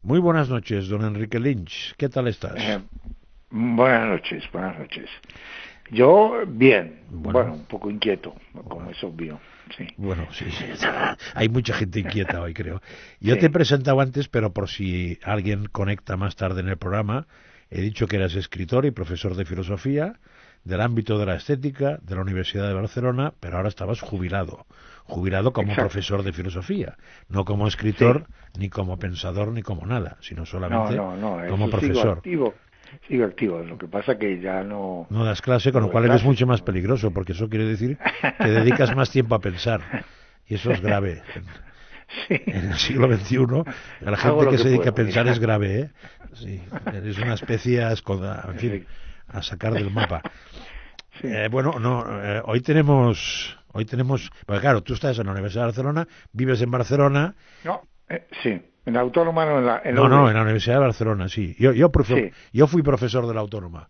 Muy buenas noches, don Enrique Lynch. ¿Qué tal estás? Buenas noches, buenas noches. Yo, bien, Bueno, bueno, un poco inquieto, como es obvio, sí, bueno, sí, sí. Hay mucha gente inquieta hoy, creo. Yo te he sí, presentado antes, pero por si alguien conecta más tarde en el programa, he dicho que eras escritor y profesor de filosofía del ámbito de la estética de la Universidad de Barcelona, pero ahora estabas jubilado. Jubilado como exacto, profesor de filosofía, no como sí, escritor, ni como pensador, ni como nada, sino no, solamente no, no, como eso profesor. sigo activo, lo que pasa que ya No das clase, con no lo doy cual eres clases, mucho más no. peligroso, porque eso quiere decir que dedicas más tiempo a pensar. Y eso es grave. Sí, En el siglo XXI, la hago gente lo que que se dedica a puedo, pensar es digamos, grave, ¿eh? Sí, eres una especie, en fin, efectivamente, a sacar del mapa. sí, Bueno, no, hoy tenemos, porque claro, tú estás en la Universidad de Barcelona, vives en Barcelona. no, sí, en la autónoma, no, en la No, no, en UB, la Universidad de Barcelona, sí. sí, Yo fui profesor de la Autónoma,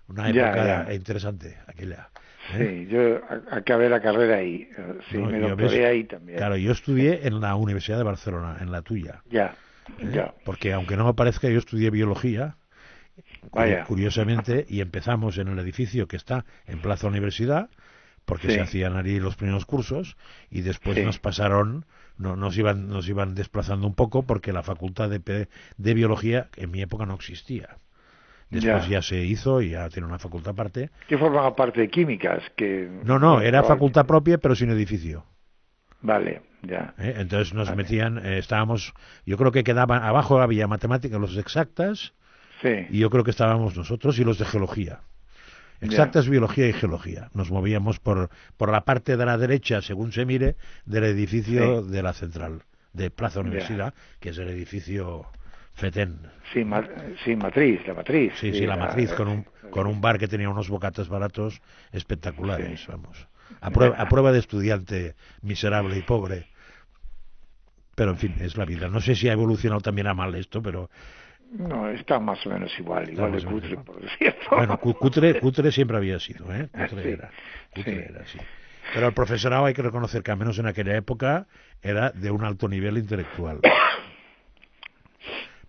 una ya, época ya. interesante, aquella. ¿Eh? Sí, yo acabé la carrera ahí, sí, No, me yo ves, doctoré ahí también, claro, yo sí, estudié en la Universidad de Barcelona, en la tuya, ya, ¿eh? ya, Porque aunque no me parezca, yo estudié biología, vaya, curiosamente, y empezamos en el edificio que está en Plaza Universidad, porque se sí, hacían allí los primeros cursos, y después nos sí, pasaron, no, nos iban desplazando un poco, porque la facultad de biología en mi época no existía. Después ya, ya se hizo y ya tiene una facultad aparte. que forman parte de químicas, que, No, no, bueno, era facultad probablemente, propia, pero sin edificio. vale, ya, Entonces nos vale, metían, estábamos, yo creo que quedaban, abajo había matemáticas, los exactas, sí, y yo creo que estábamos nosotros y los de geología. ya, Exactas, biología y geología. Nos movíamos por la parte de la derecha, según se mire, del edificio sí, de la central, de Plaza ya, Universidad, que es el edificio FETEN. sí, sí, la matriz, Sí, sí, sí, la matriz, el con un edificio, bar que tenía unos bocatas baratos sí, espectaculares, vamos. A ya, prueba de estudiante miserable y pobre. Pero en fin, es la vida. No sé si ha evolucionado también a mal esto, pero no, está más o menos igual, está igual más de o menos cutre, igual. por decirlo, Bueno, cutre siempre había sido, ¿eh? sí, Cutre sí, era, sí. Pero el profesorado hay que reconocer que al menos en aquella época era de un alto nivel intelectual.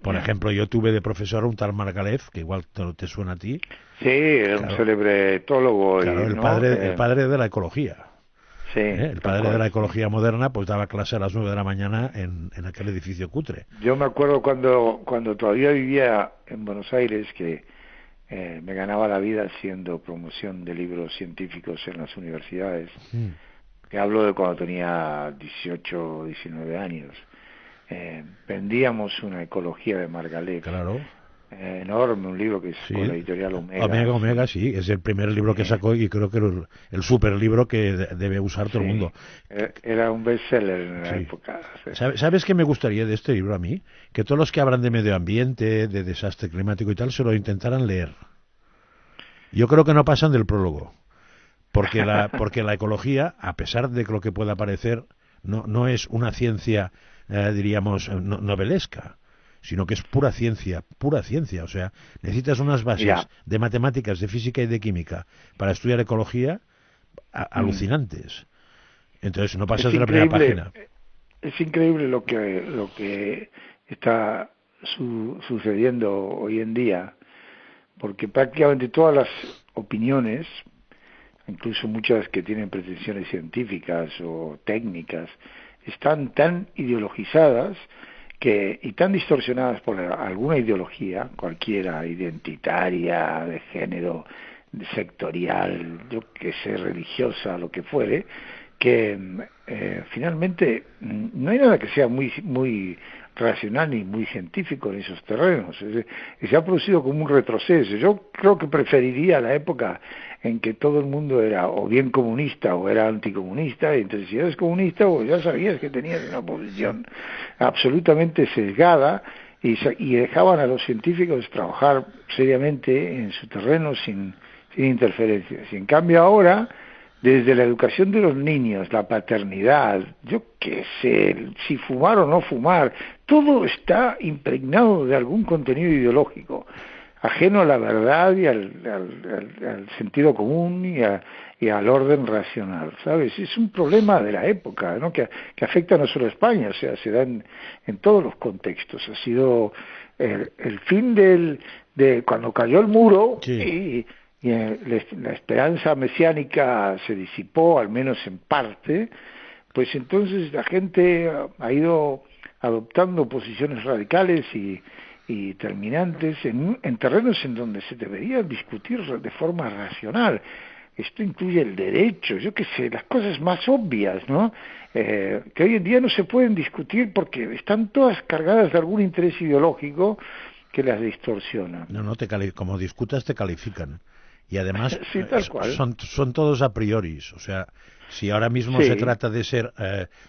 Por ya. ejemplo, yo tuve de profesor a un tal Margalef, que igual te suena a ti. Sí, era un Claro, célebre etólogo claro, y, ¿no? el padre de la ecología. Sí, El tal padre de cual, la sí. ecología moderna, pues daba clase a las 9 de la mañana en aquel edificio cutre. Yo me acuerdo cuando todavía vivía en Buenos Aires que me ganaba la vida haciendo promoción de libros científicos en las universidades. Mm, Te hablo de cuando tenía 18 o 19 años. Vendíamos una ecología de Margalef, claro. enorme, un libro que sacó Sí, la editorial Omega, Omega, Omega, sí, sí, es el primer libro que sí, sacó y creo que el super libro que debe usar todo el sí. mundo. Era un bestseller en la Sí. época. Sí. ¿Sabes qué me gustaría de este libro a mí? Que todos los que hablan de medio ambiente, de desastre climático y tal, se lo intentaran leer. Yo creo que no pasan del prólogo, porque la ecología, a pesar de que lo que pueda parecer, no es una ciencia, diríamos, novelesca, sino que es pura ciencia. O sea, necesitas unas bases Mira, de matemáticas, de física y de química para estudiar ecología mm, alucinantes. Entonces no es pasas de la primera increíble. página. Es increíble lo que está sucediendo hoy en día, porque prácticamente todas las opiniones, incluso muchas que tienen pretensiones científicas o técnicas, están tan ideologizadas y tan distorsionadas por alguna ideología, cualquiera, identitaria, de género, sectorial, yo que sé, religiosa, lo que fuere, que finalmente no hay nada que sea muy racional ni muy científico en esos terrenos. Se ha producido como un retroceso. Yo creo que preferiría la época en que todo el mundo era o bien comunista o era anticomunista, y entonces si eres comunista, pues ya sabías que tenías una posición absolutamente sesgada, y dejaban a los científicos trabajar seriamente en su terreno sin interferencias. Y en cambio ahora, desde la educación de los niños, la paternidad, yo qué sé, si fumar o no fumar, todo está impregnado de algún contenido ideológico. ajeno a la verdad y al sentido común y al orden racional, ¿sabes? Es un problema de la época, ¿no? Que afecta no solo a España, o sea, se da en todos los contextos. Ha sido el fin de cuando cayó el muro, sí. y la esperanza mesiánica se disipó, al menos en parte, pues entonces la gente ha ido adoptando posiciones radicales y terminantes en terrenos en donde se debería discutir de forma racional. Esto incluye el derecho, yo qué sé, las cosas más obvias, ¿no? Que hoy en día no se pueden discutir porque están todas cargadas de algún interés ideológico que las distorsiona. No, como discutas te califican. Y además Sí, tal cual. son todos a priori. O sea, si ahora mismo se trata de ser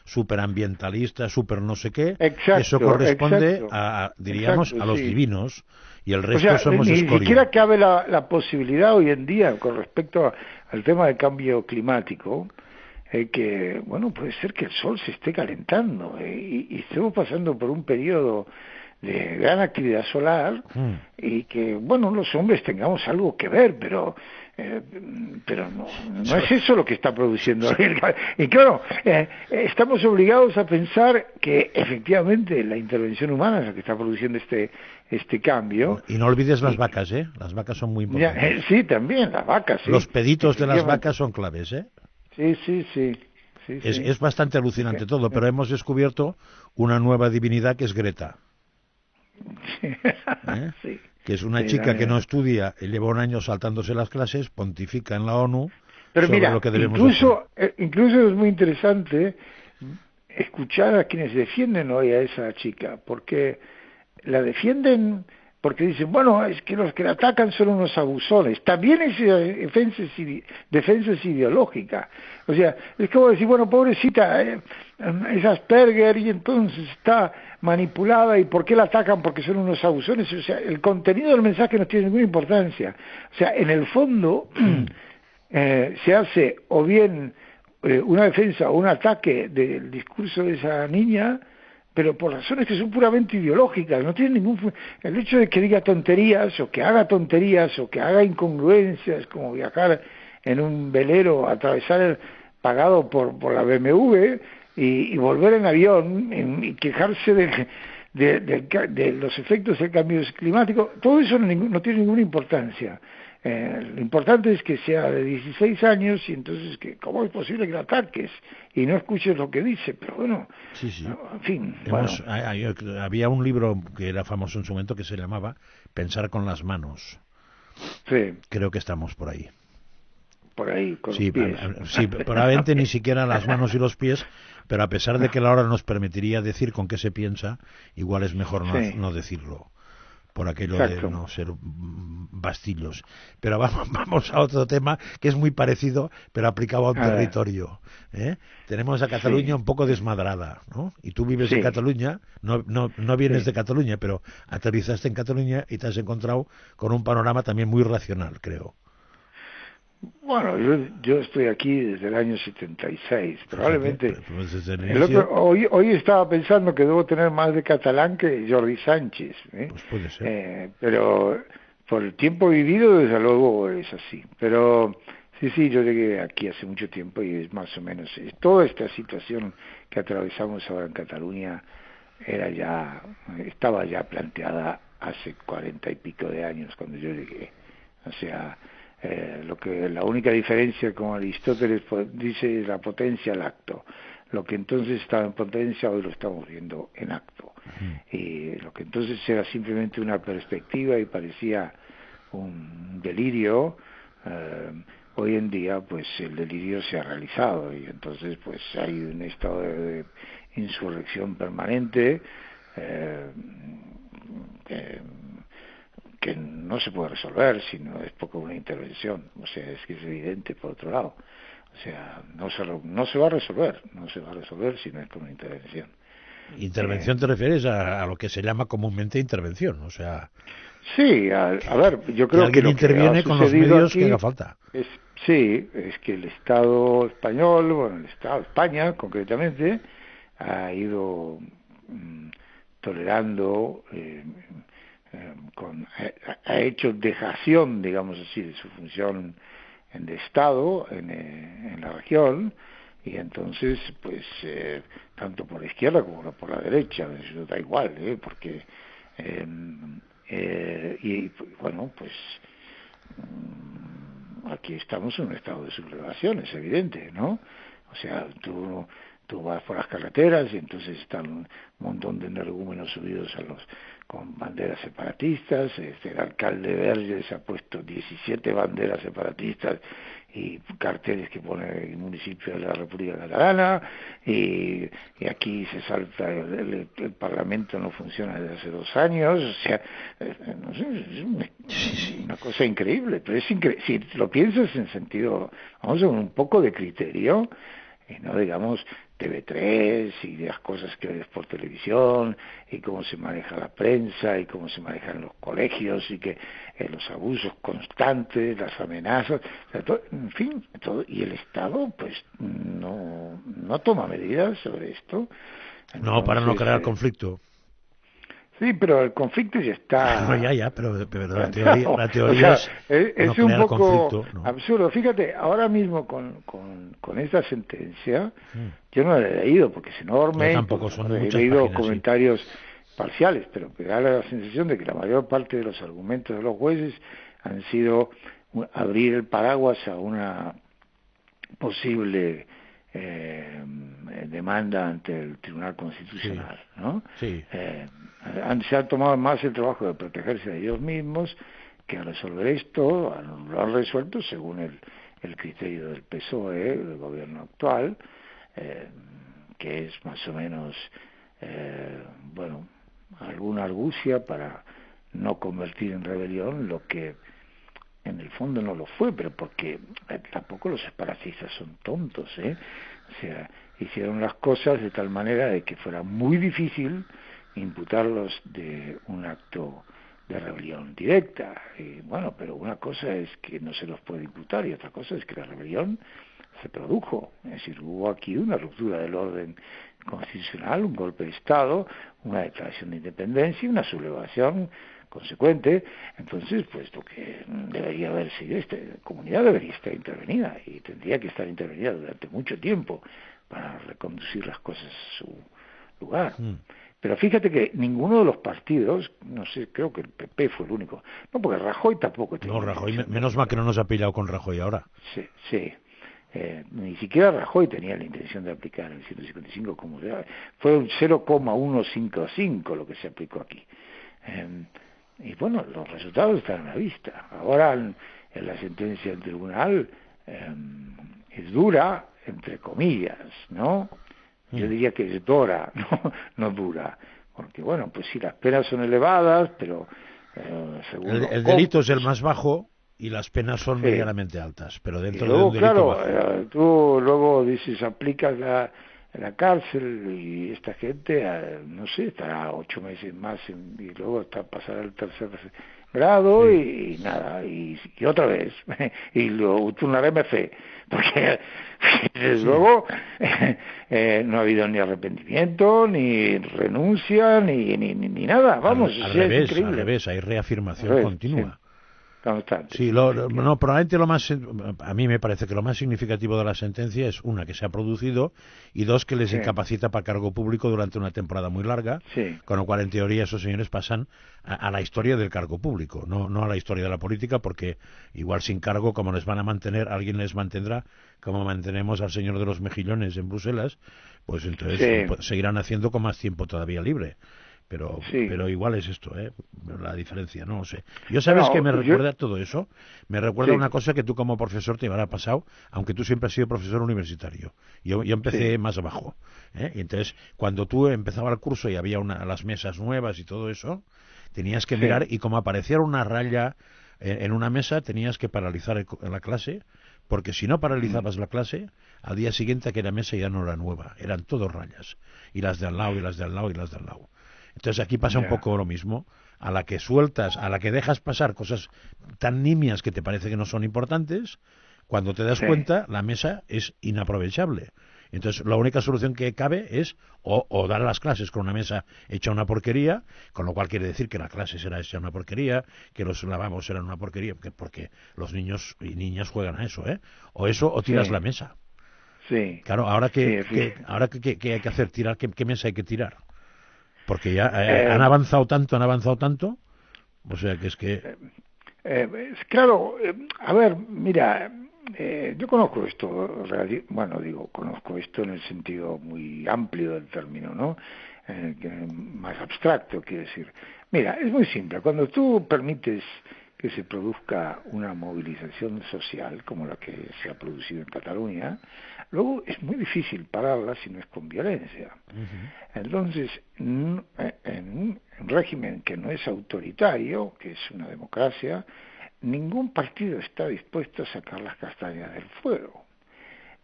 superambientalista, super no sé qué, eso corresponde diríamos, a los divinos, y el resto somos ni escoria. siquiera cabe la posibilidad hoy en día con respecto al tema del cambio climático, que, bueno, puede ser que el sol se esté calentando y estemos pasando por un periodo de gran actividad solar y que, bueno, los hombres tengamos algo que ver, pero no es eso lo que está produciendo. Y claro, estamos obligados a pensar que efectivamente la intervención humana es la que está produciendo este cambio. Y no olvides las vacas, ¿eh? Las vacas son muy importantes. Sí, también, las vacas, sí. Los peditos de las vacas son claves, ¿eh? Sí. Es bastante alucinante todo, pero hemos descubierto una nueva divinidad que es Greta. Sí, que es una chica que no estudia y lleva un año saltándose las clases, pontifica en la ONU pero sobre mira, lo que debemos hacer. Incluso es muy interesante escuchar a quienes defienden hoy a esa chica, porque la defienden porque dicen, bueno, es que los que la atacan son unos abusones. También es defensa ideológica. O sea, es como decir, bueno, pobrecita, es Asperger y entonces está manipulada, ¿y por qué la atacan? Porque son unos abusones. O sea, el contenido del mensaje no tiene ninguna importancia. O sea, en el fondo se hace o bien una defensa o un ataque del discurso de esa niña, pero por razones que son puramente ideológicas. No tiene el hecho de que diga tonterías o que haga tonterías o que haga incongruencias como viajar en un velero, atravesar pagado por la BMW y volver en avión y quejarse de los efectos del cambio climático, todo eso no tiene ninguna importancia. Lo importante es que sea de 16 años y entonces, ¿cómo es posible que la ataques y no escuches lo que dice? Pero bueno, sí. En fin. Había un libro que era famoso en su momento que se llamaba Pensar con las manos. Sí. Creo que estamos por ahí. Por ahí, con los pies. Sí, probablemente ni siquiera las manos y los pies, pero a pesar de que la hora nos permitiría decir con qué se piensa, igual es mejor no decirlo, por aquello de no ser bastillos. Pero vamos a otro tema que es muy parecido, pero aplicado a un territorio. Tenemos a Cataluña un poco desmadrada, ¿no? Y tú vives en Cataluña, no vienes de Cataluña, pero aterrizaste en Cataluña y te has encontrado con un panorama también muy racional, creo. Bueno, yo estoy aquí desde el año 76, probablemente. Hoy estaba pensando que debo tener más de catalán que Jordi Sánchez, Pues puede ser. Pero por el tiempo vivido, desde luego es así. Pero sí, yo llegué aquí hace mucho tiempo y es más o menos toda esta situación que atravesamos ahora en Cataluña estaba ya planteada hace 40 y pico de años cuando yo llegué. O sea, la única diferencia, como Aristóteles dice, es la potencia al acto. Lo que entonces estaba en potencia hoy lo estamos viendo en acto. Y lo que entonces era simplemente una perspectiva y parecía un delirio, hoy en día pues el delirio se ha realizado y entonces pues hay un estado de insurrección permanente que no se puede resolver si no es poco una intervención. O sea, es que es evidente por otro lado. O sea, no se va a resolver si no es con una intervención. ¿Intervención te refieres a lo que se llama comúnmente intervención? O sea... Sí, a ver, yo creo que alguien interviene con los medios que haga falta. Es que el Estado español, bueno, el Estado de España concretamente, ha ido tolerando ha hecho dejación, digamos así, de su función de Estado en la región, y entonces, pues, tanto por la izquierda como por la derecha, eso da igual, porque, y bueno, pues, aquí estamos en un estado de sublevación, es evidente, ¿no? O sea, tú vas por las carreteras y entonces están un montón de energúmenos subidos con banderas separatistas. El alcalde Verges ha puesto 17 banderas separatistas y carteles que pone el municipio de la República Catalana, y aquí se salta, el Parlamento no funciona desde hace 2 años, o sea, no sé, es una cosa increíble, pero si lo piensas en sentido, vamos a un poco de criterio, y no digamos TV3 y las cosas que ves por televisión y cómo se maneja la prensa y cómo se manejan los colegios y que los abusos constantes, las amenazas, o sea, todo, en fin, todo, y el Estado pues no toma medidas sobre esto. Entonces, no, para no crear conflicto. Sí, pero el conflicto ya está. No, ya, pero la teoría, o sea, es no un poco conflicto, no. absurdo. Fíjate, ahora mismo con esta sentencia, yo no la he leído porque es enorme. Yo tampoco, son muchas he leído páginas, comentarios parciales, pero me da la sensación de que la mayor parte de los argumentos de los jueces han sido abrir el paraguas a una posible demanda ante el Tribunal Constitucional, sí, ¿no? Sí. Se ha tomado más el trabajo de protegerse de ellos mismos que a resolver esto. Lo han resuelto según el criterio del PSOE, del gobierno actual, que es más o menos, bueno, alguna argucia para no convertir en rebelión lo que en el fondo no lo fue, pero porque tampoco los separatistas son tontos, O sea, hicieron las cosas de tal manera de que fuera muy difícil imputarlos de un acto de rebelión directa. Y bueno, pero una cosa es que no se los puede imputar y otra cosa es que la rebelión se produjo. Es decir, hubo aquí una ruptura del orden constitucional, un golpe de Estado, una declaración de independencia y una sublevación consecuente. Entonces, pues lo que debería haber sido, esta comunidad debería estar intervenida y tendría que estar intervenida durante mucho tiempo para reconducir las cosas a su lugar. Pero fíjate que ninguno de los partidos, no sé, creo que el PP fue el único, no, porque Rajoy tampoco tenía. No, Rajoy, menos mal que no nos ha pillado con Rajoy ahora. Sí. Ni siquiera Rajoy tenía la intención de aplicar el 155 como fue un 0,155 lo que se aplicó aquí. Y bueno, los resultados están a la vista. Ahora en la sentencia del tribunal es dura, entre comillas, ¿no? Yo diría que es dura, no dura, porque bueno, pues sí, las penas son elevadas, pero según el delito es el más bajo y las penas son medianamente altas, pero dentro luego, de un delito bajo. Tú luego dices, aplicas la cárcel y esta gente, no sé, estará 8 meses más y luego pasará al 3er grado y nada, y otra vez, y lo turnaremos fe, porque desde luego no ha habido ni arrepentimiento, ni renuncia, ni nada, vamos, al revés, hay reafirmación continua. Sí, probablemente a mí me parece que lo más significativo de la sentencia es, una, que se ha producido, y dos, que les incapacita para cargo público durante una temporada muy larga, con lo cual en teoría esos señores pasan a la historia del cargo público, no a la historia de la política, porque igual sin cargo, como les van a mantener, alguien les mantendrá, como mantenemos al señor de los mejillones en Bruselas, pues entonces seguirán haciendo con más tiempo todavía libre. Pero igual es esto, la diferencia, no lo sé. ¿Sabes qué me recuerda todo eso? Me recuerda una cosa que tú como profesor te habrá pasado, aunque tú siempre has sido profesor universitario. Yo empecé más abajo, y entonces cuando tú empezabas el curso y había las mesas nuevas y todo eso, tenías que mirar, y como apareciera una raya en una mesa, tenías que paralizar la clase, porque si no paralizabas la clase, al día siguiente aquella mesa ya no era nueva, eran todos rayas, y las de al lado, y las de al lado, y las de al lado. Entonces aquí pasa un poco lo mismo, a la que sueltas, a la que dejas pasar cosas tan nimias que te parece que no son importantes, cuando te das cuenta la mesa es inaprovechable. Entonces, la única solución que cabe es o dar las clases con una mesa hecha una porquería, con lo cual quiere decir que la clase será hecha una porquería, que los lavabos serán una porquería, porque los niños y niñas juegan a eso, ¿eh? O eso, o tiras Sí, la mesa. sí, Claro, ahora sí, ¿qué hay que hacer? Tirar, ¿qué mesa hay que tirar? Porque ya eh, han avanzado tanto, o sea que es que... claro, a ver, mira, yo conozco esto, bueno, digo, conozco esto en el sentido muy amplio del término, ¿no? Más abstracto, quiero decir. Mira, es muy simple. Cuando tú permites que se produzca una movilización social como la que se ha producido en Cataluña, luego es muy difícil pararla si no es con violencia. Uh-huh. Entonces, en un régimen que no es autoritario, que es una democracia, ningún partido está dispuesto a sacar las castañas del fuego,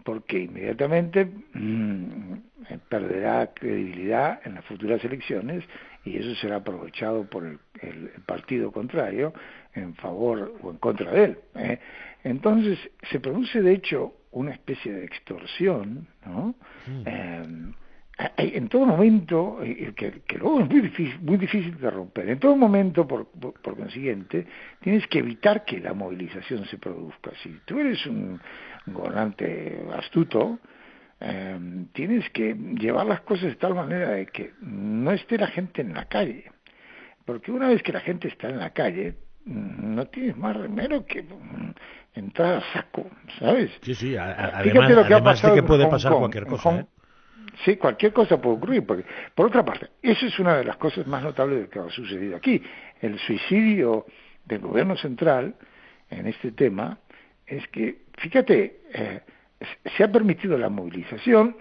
porque inmediatamente perderá credibilidad en las futuras elecciones y eso será aprovechado por el partido contrario en favor o en contra de él. Entonces se produce de hecho una especie de extorsión, ¿no? En todo momento, que luego es muy difícil de romper, en todo momento, por consiguiente, tienes que evitar que la movilización se produzca. Si tú eres un gobernante astuto, tienes que llevar las cosas de tal manera de que no esté la gente en la calle, porque una vez que la gente está en la calle, no tienes más remedio que entrar a saco, ¿sabes? Sí, sí, Fíjate lo que ha además de pasado que en puede Hong pasar Kong. cualquier cosa, ¿eh? Sí, cualquier cosa puede ocurrir, porque, por otra parte, eso es una de las cosas más notables de que ha sucedido aquí. El suicidio del gobierno central en este tema es que, fíjate, se ha permitido la movilización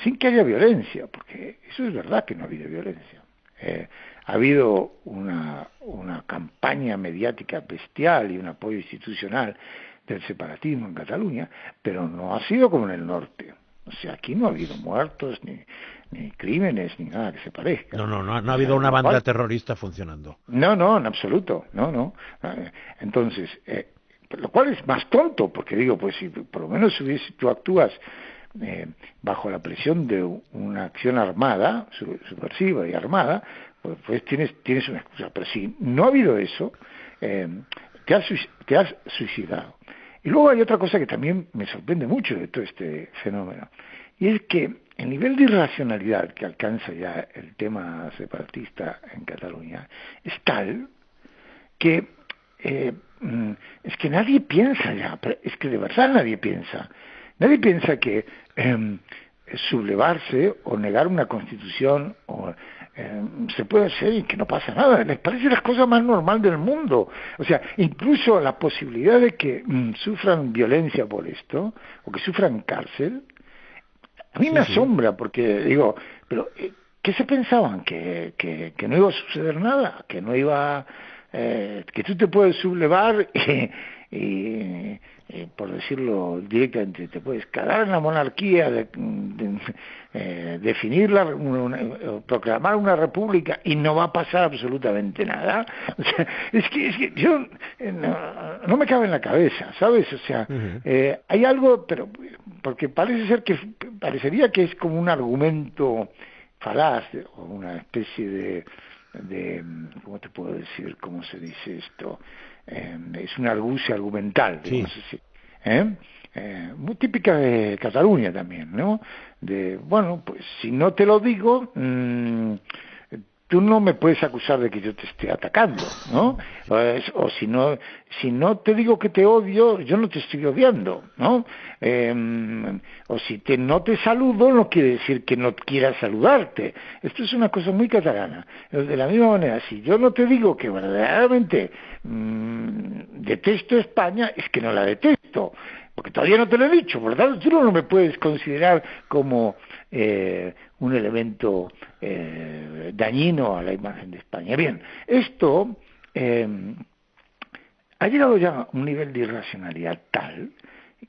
sin que haya violencia, porque eso es verdad que no ha habido violencia. Ha habido una campaña mediática bestial y un apoyo institucional del separatismo en Cataluña, pero no ha sido como en el norte. O sea, aquí no ha habido muertos, ni crímenes, ni nada que se parezca. No ha O sea, habido una lo banda cual, terrorista funcionando. no, en absoluto, no. Entonces, lo cual es más tonto, porque digo, pues si por lo menos tú actúas bajo la presión de una acción armada, subversiva y armada, pues tienes una excusa. Pero si no ha habido eso, te has suicidado. Y luego hay otra cosa que también me sorprende mucho de todo este fenómeno, y es que el nivel de irracionalidad que alcanza ya el tema separatista en Cataluña es tal que es que nadie piensa ya, es que de verdad nadie piensa. Nadie piensa que sublevarse o negar una constitución se puede hacer y que no pasa nada. Les parece la cosa más normal del mundo. O sea, incluso la posibilidad de que sufran violencia por esto o que sufran cárcel, a mí Sí, me sí. asombra porque digo, pero ¿qué se pensaban? ¿Que no iba a suceder nada? ¿Que no iba que tú te puedes sublevar y, por decirlo directamente, te puedes cagar en la monarquía, definirla, proclamar una república y no va a pasar absolutamente nada? O sea, es que yo no me cabe en la cabeza, ¿sabes? O sea, Uh-huh. hay algo, pero porque parecería que es como un argumento falaz o una especie de ¿cómo te puedo decir? ¿Cómo se dice esto? Es una argucia argumental, Sí. digamos así. Muy típica de Cataluña también, ¿no? Bueno, pues si no te lo digo, tú no me puedes acusar de que yo te esté atacando, ¿no? O si no te digo que te odio, yo no te estoy odiando, ¿no? O si no te saludo, no quiere decir que no quiera saludarte. Esto es una cosa muy catalana. De la misma manera, si yo no te digo que verdaderamente detesto España, es que no la detesto, porque todavía no te lo he dicho, por lo tanto tú no me puedes considerar como un elemento dañino a la imagen de España. Bien, esto ha llegado ya a un nivel de irracionalidad tal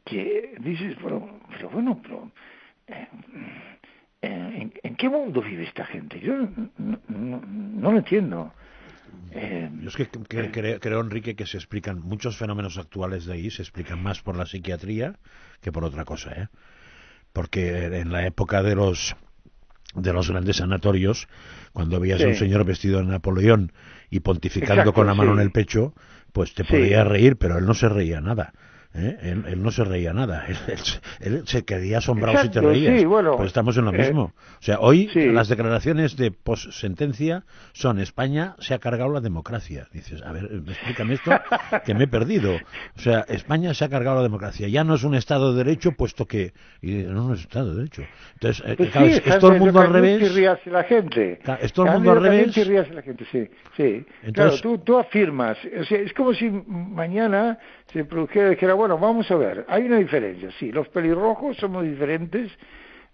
que dices, pero ¿en qué mundo vive esta gente? Yo no lo entiendo. Yo es que creo, Enrique, que se explican muchos fenómenos actuales de ahí, se explican más por la psiquiatría que por otra cosa, ¿eh? porque en la época de los grandes sanatorios, cuando veías a un Sí, señor vestido de Napoleón y pontificando con exacto, la mano en el sí, pecho, pues te podías sí, reír, pero él no se reía nada. Él no se reía nada. Él se quedía asombrado si te exacto, sí, reías. Pues bueno, estamos en lo mismo. O sea, hoy sí, las declaraciones de post-sentencia son: España se ha cargado la democracia. Dices, a ver, explícame esto, que me he perdido. O sea, España se ha cargado la democracia. Ya no es un Estado de Derecho, puesto que... Y no es Estado de Derecho. Entonces, pues claro, sí, es todo el mundo al y revés. ríase la gente. Claro, es todo el mundo al Cambio caliente y revés. ríase la gente, sí, sí. Claro, Entonces, tú afirmas, o sea, es como si mañana se produjera y dijera, bueno, vamos a ver, hay una diferencia, sí, los pelirrojos somos diferentes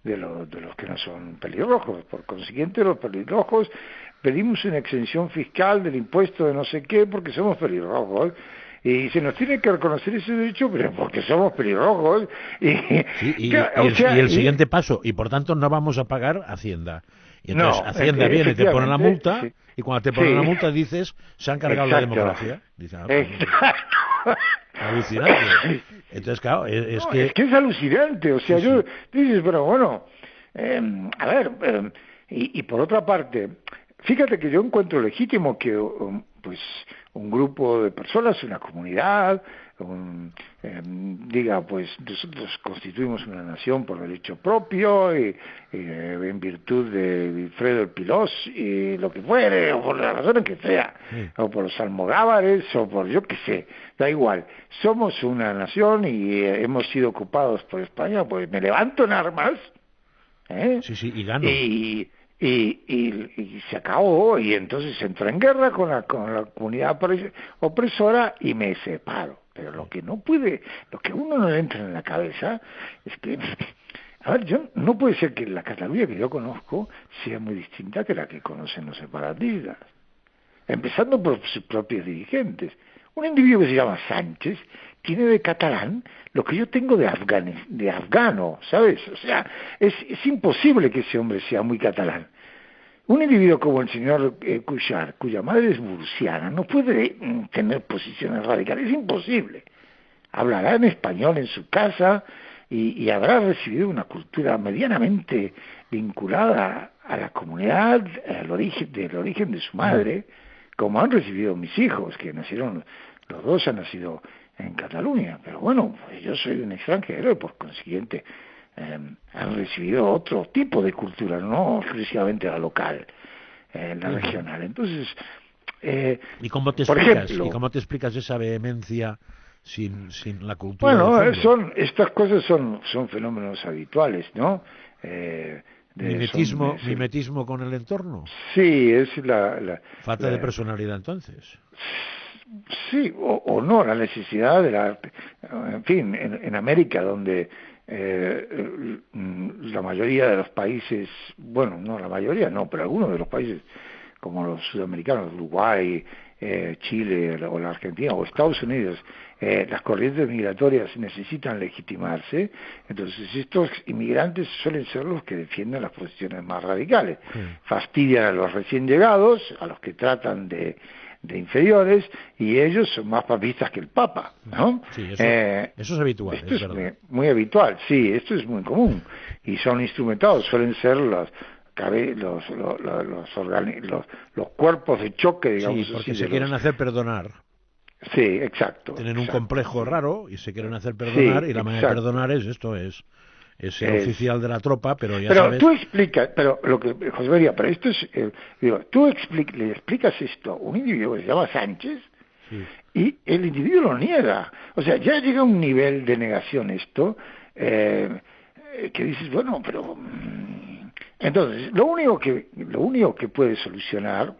de los que no son pelirrojos, por consiguiente los pelirrojos pedimos una exención fiscal del impuesto de no sé qué porque somos pelirrojos. Y se nos tiene que reconocer ese derecho, pero porque somos pelirrojos. Y, sí, o y sea, el siguiente paso, y por tanto no vamos a pagar Hacienda. Y entonces no, Hacienda viene, te pone la efectivamente, multa, sí, y cuando te ponen la sí, multa dices, se han cargado la exacto, democracia. Dice, ah, pues exacto. alucinante. Sí, Entonces, claro, es no, que... es que es alucinante, o Sí, sea, yo sí. dices, pero bueno, a ver, y por otra parte, fíjate que yo encuentro legítimo que pues un grupo de personas, una comunidad, diga, pues nosotros constituimos una nación por derecho propio y en virtud de Wilfredo el Pilós y lo que fuere, o por la razón que sea, Sí. o por los almogávares, o por yo qué sé, da igual. Somos una nación y hemos sido ocupados por España, pues me levanto en armas, ¿eh? Sí, sí, y gano. y, y se acabó, y entonces entró en guerra con la comunidad opresora y me separo. Pero lo que no puede, lo que a uno no le entra en la cabeza es que, a ver, yo no puede ser que la Cataluña que yo conozco sea muy distinta que la que conocen los separatistas, empezando por sus propios dirigentes. Un individuo que se llama Sánchez tiene de catalán lo que yo tengo de afgano, ¿sabes? O sea, es imposible que ese hombre sea muy catalán. Un individuo como el señor Cuixart, cuya madre es murciana, no puede tener posiciones radicales, es imposible. Hablará en español en su casa y habrá recibido una cultura medianamente vinculada a la comunidad, del origen de su madre, como han recibido mis hijos, que nacieron, los dos han nacido en Cataluña, pero bueno, pues yo soy un extranjero y por consiguiente han recibido otro tipo de cultura, no exclusivamente la local, la Ujú. regional. Entonces, ¿Y cómo te por explicas? ¿Y ejemplo, cómo te explicas esa vehemencia sin la cultura de bueno, fondo? estas cosas son fenómenos habituales, ¿no? Eh, sí, Mimetismo con el entorno. sí, es Falta de la- personalidad entonces. sí, o no, la necesidad del arte. En fin, en América, donde la mayoría de los países, bueno, no la mayoría, no, pero algunos de los países, como los sudamericanos, Uruguay, Chile o la Argentina o Estados Unidos, las corrientes migratorias necesitan legitimarse, entonces estos inmigrantes suelen ser los que defienden las posiciones más radicales. Sí. Fastidian a los recién llegados, a los que tratan de inferiores, y ellos son más papistas que el Papa, ¿no? Sí, eso es habitual, Esto es es verdad. muy habitual, sí, esto es muy común, y son instrumentados, suelen ser los cuerpos de choque, Sí, digamos porque así, se de quieren los... hacer perdonar. Sí, exacto, Tienen un exacto, complejo sí, raro y se quieren hacer perdonar, sí, y la manera de exacto. perdonar es esto, es ser Es, oficial de la tropa, pero ya pero sabes. tú explicas, pero lo que, José María, pero esto es, digo, tú le explicas esto a un individuo que se llama Sánchez Sí. y el individuo lo niega. O sea, ya llega a un nivel de negación esto que dices, bueno, pero entonces lo único que puede solucionar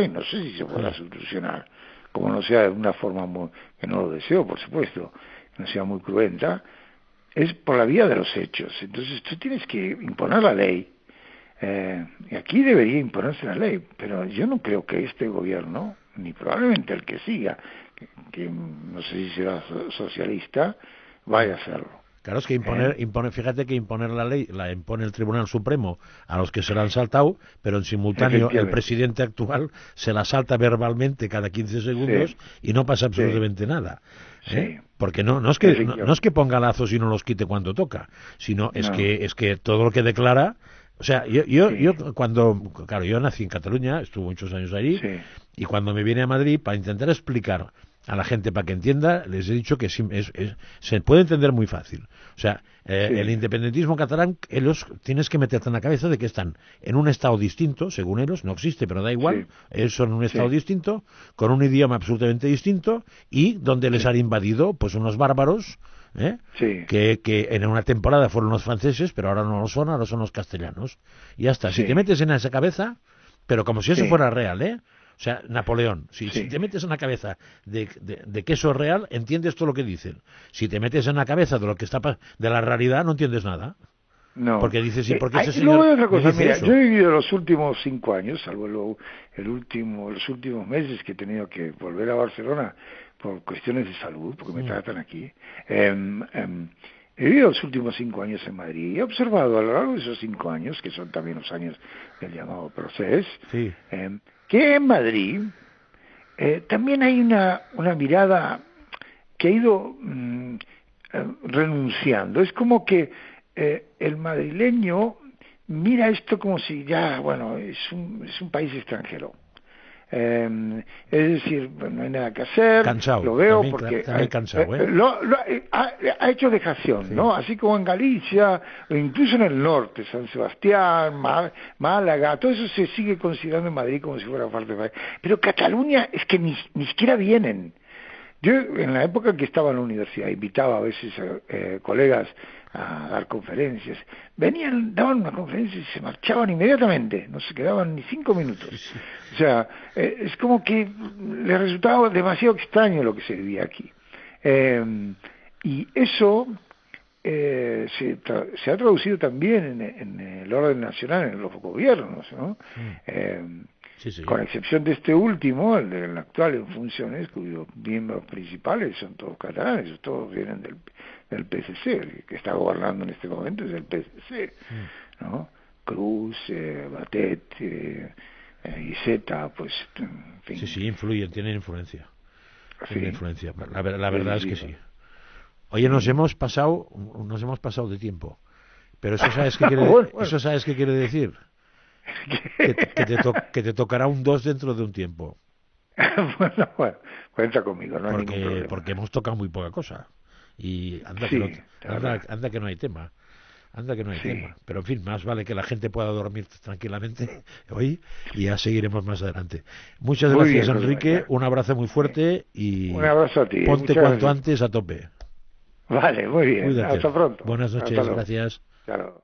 y no sé si se podrá solucionar, como no sea de una forma que no lo deseo, por supuesto, que no sea muy cruenta, es por la vía de los hechos. Entonces tú tienes que imponer la ley. Y aquí debería imponerse la ley, pero yo no creo que este gobierno, ni probablemente el que siga, que no sé si será socialista, vaya a hacerlo. Claro, es que fíjate que imponer la ley la impone el Tribunal Supremo a los que se la han saltado, pero en simultáneo el presidente actual se la salta verbalmente cada 15 segundos y no pasa absolutamente nada. Porque no es que ponga lazos y no los quite cuando toca, sino es que todo lo que declara. O sea, yo nací en Cataluña, estuve muchos años allí, y cuando me vine a Madrid para intentar explicar a la gente para que entienda, les he dicho que se puede entender muy fácil. O sea, el independentismo catalán, ellos tienes que meterte en la cabeza de que están en un estado distinto, según ellos, no existe, pero da igual, ellos son un estado distinto, con un idioma absolutamente distinto, y donde les han invadido pues unos bárbaros, que en una temporada fueron los franceses, pero ahora no lo son, ahora son los castellanos. Y ya está. Si te metes en esa cabeza, pero como si eso fuera real, o sea, Napoleón, si te metes en la cabeza de que eso es real, entiendes todo lo que dicen. Si te metes en la cabeza de lo que está de la realidad, no entiendes nada. No. Porque dices, ¿y por qué ese señor otra cosa, dice mira, eso? yo he vivido los últimos 5 años, salvo los últimos meses que he tenido que volver a Barcelona por cuestiones de salud, porque me tratan aquí. He vivido los últimos 5 años en Madrid y he observado a lo largo de esos 5 años, que son también los años del llamado proceso, que en Madrid también hay una mirada que ha ido renunciando. Es como que el madrileño mira esto como si ya, bueno, es un país extranjero. Es decir, no hay nada que hacer, cansado, lo veo también, porque cansado, ha hecho dejación, ¿no? Así como en Galicia, o incluso en el norte, San Sebastián, Málaga, todo eso se sigue considerando en Madrid como si fuera parte de Madrid. Pero Cataluña es que ni siquiera vienen. Yo, en la época que estaba en la universidad, invitaba a veces colegas a dar conferencias. Venían, daban una conferencia y se marchaban inmediatamente, no se quedaban ni 5 minutos. O sea, es como que les resultaba demasiado extraño lo que se vivía aquí. Y eso se ha traducido también en el orden nacional, en los gobiernos, ¿no? Con excepción de este último, el del actual en funciones, cuyos miembros principales son todos catalanes, todos vienen del PSC, el que está gobernando en este momento es el PSC, ¿no? Cruz, Batet, Iceta, pues, en fin. Sí, influyen, tienen influencia. Tienen influencia. La verdad es que sí. Oye, nos hemos pasado de tiempo, pero eso sabes qué quiere, eso sabes qué quiere decir. Que te tocará un 2 dentro de un tiempo. Bueno, cuenta conmigo, no hay ningún problema. Porque hemos tocado muy poca cosa. Y anda que no hay tema. Tema. Pero en fin, más vale que la gente pueda dormir tranquilamente hoy y ya seguiremos más adelante. Muchas gracias, Enrique. Un abrazo muy fuerte y un abrazo a ti. Ponte cuanto antes a tope. Vale, muy bien. Cuídate. Hasta pronto. Buenas noches, gracias. Claro.